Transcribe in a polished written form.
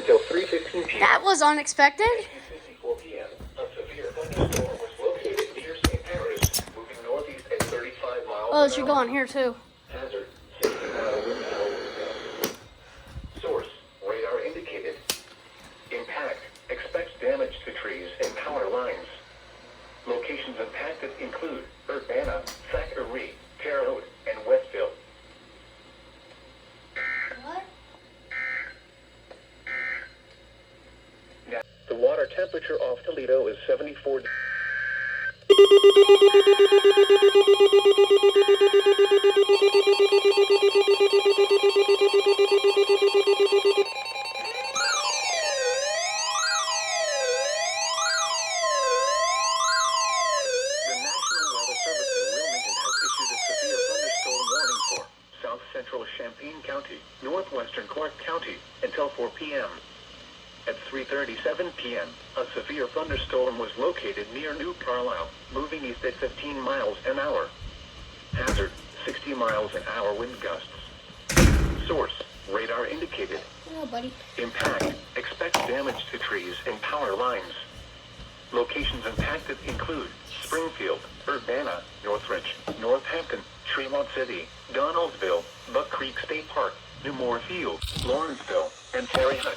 until 3:15 p.m. That was unexpected. 2:54 p.m. A severe thunderstorm was located near St. Paris, moving northeast at 35 miles Oh, an it should hour. go on here too. Hazard, 60-mile wind gusts. Source, radar indicated. Impact, expects damage to trees and power lines. Locations impacted include Urbana, Thackeray, Terre Haute, and Westville. What? Now, the water temperature off Toledo is 74. Central Champaign County, northwestern Clark County, until 4 p.m. At 3:37 p.m., a severe thunderstorm was located near New Carlisle, moving east at 15 miles an hour. Hazard, 60 miles an hour wind gusts. Source, radar indicated. Hello, buddy. Impact, expects damage to trees and power lines. Locations impacted include Springfield, Urbana, Northridge, Northampton, Tremont City, Donaldsville, Buck Creek State Park, New Moorfield, Lawrenceville, and Terre Haute.